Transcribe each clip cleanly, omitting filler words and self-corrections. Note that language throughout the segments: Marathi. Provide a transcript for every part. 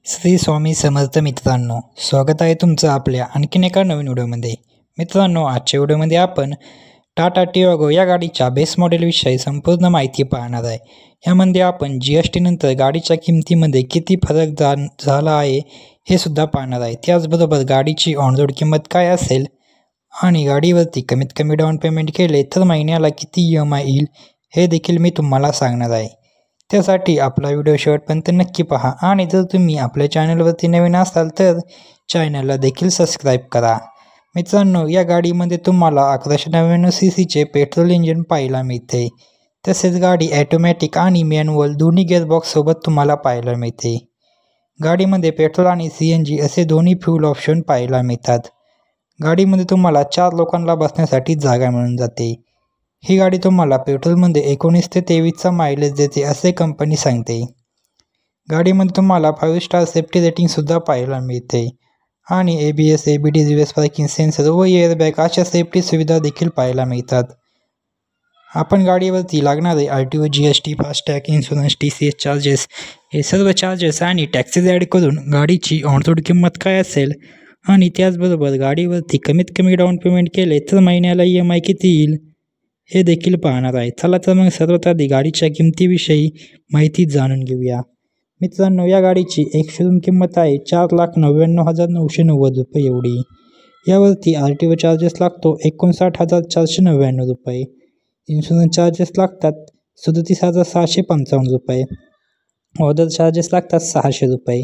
श्री स्वामी समर्थ मित्रांनो, स्वागत आहे तुमचं आपल्या आणखीन एका नवीन व्हिडिओमध्ये। मित्रांनो, आजच्या व्हिडिओमध्ये आपण टाटा टियागो या गाडीच्या बेस मॉडेलविषयी संपूर्ण माहिती पाहणार आहे। यामध्ये आपण GST नंतर गाडीच्या किमतीमध्ये किती फरक झाला आहे हे सुद्धा पाहणार आहे। त्याचबरोबर गाडीची ऑन रोड किंमत काय असेल आणि गाडीवरती कमीत कमी डाऊन पेमेंट केले तर महिन्याला किती EMI येईल हे देखील मी तुम्हाला सांगणार आहे। त्यासाठी आपला व्हिडिओ शेवटपर्यंत नक्की पहा आणि जर तुम्ही आपल्या चॅनलवरती नवीन असाल तर चॅनलला देखील सबस्क्राईब करा। मित्रांनो, या गाडीमध्ये तुम्हाला 1199 सीसीचे पेट्रोल इंजिन पाहायला मिळते। तसेच गाडी ऑटोमॅटिक आणि मॅन्युअल दोन्ही गिअरबॉक्ससोबत तुम्हाला पाहायला मिळते। गाडीमध्ये पेट्रोल आणि CNG असे दोन्ही फ्यूल ऑप्शन पाहायला मिळतात। गाडीमध्ये तुम्हाला 4 लोकांना बसण्यासाठी जागा मिळून जाते। ही गाडी तुम्हाला पेट्रोलमध्ये 19 ते 23चा मायलेज देते असे कंपनी सांगते। गाडीमध्ये तुम्हाला 5 स्टार सेफ्टी रेटिंगसुद्धा पाहायला मिळते आणि ABS, ABD, reverse parking sensor व एअरबॅग अशा सेफ्टी सुविधा देखील पाहायला मिळतात। आपण गाडीवरती लागणारे RTO, GST, FASTag, insurance, TCS charges हे सर्व चार्जेस आणि टॅक्सेस ॲड करून गाडीची ऑन रोड किंमत काय असेल आणि त्याचबरोबर गाडीवरती कमीत कमी डाऊन पेमेंट केले तर महिन्याला EMI किती येईल हे देखील पाहणार आहे। चला तर मग सर्वात आधी गाडीच्या किमतीविषयी माहिती जाणून घेऊया। मित्रांनो, या गाडीची एक शोरूम किंमत आहे 4,99,990 रुपये एवढी। यावरती RTO चार्जेस लागतो 59,499 रुपये, इन्शुरन्स चार्जेस लागतात 37,655 रुपये, ऑर्डर चार्जेस लागतात 600 रुपये।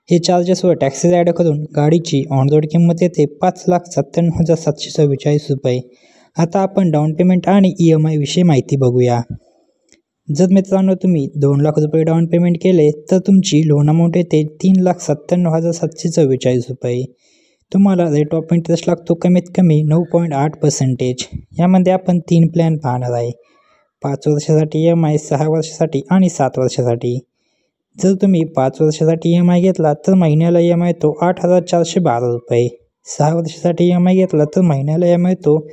हे चार्जेस व टॅक्सेस ॲड करून गाडीची ऑन रोड किंमत येते 5,97,744 रुपये। आता आपण डाऊन पेमेंट आणि EMI विषयी माहिती बघूया। जर मित्रांनो तुम्ही 2 लाख रुपये डाऊन पेमेंट केले तर तुमची लोन अमाऊंट येते 3,97,744 रुपये। तुम्हाला रेट ऑफ इंटरेस्ट लागतो कमीत कमी 9.8%। यामध्ये आपण 3 प्लॅन पाहणार आहे, 5 वर्षासाठी EMI, 6 वर्षासाठी आणि 7 वर्षासाठी। जर तुम्ही 5 वर्षासाठी EMI घेतला तर महिन्याला EMI येतो 8,412 रुपये, 6 वर्षासाठी EMI घेतला तर महिन्याला EMI येतो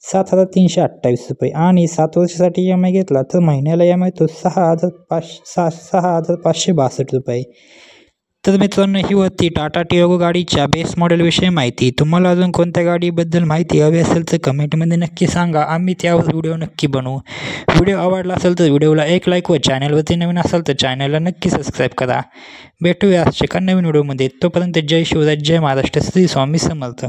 7,328 रुपये आणि 7 वर्षासाठी EMI घेतला तर महिन्याला EMI येतो 6,562 रुपये। तर मित्रांनो, ही होती टाटा टियागो गाडीच्या बेस मॉडेलविषयी माहिती। तुम्हाला अजून कोणत्या गाडीबद्दल माहिती हवी असेल तर कमेंटमध्ये नक्की सांगा, आम्ही त्यावर व्हिडिओ नक्की बनवू। व्हिडिओ आवडला असेल तर व्हिडिओला एक लाईक व चॅनलवरती नवीन असाल तर चॅनलला नक्की सबस्क्राईब करा। भेटूया एका नवीन व्हिडिओमध्ये, तोपर्यंत जय शिवराय, जय महाराष्ट्र, श्री स्वामी समर्थ।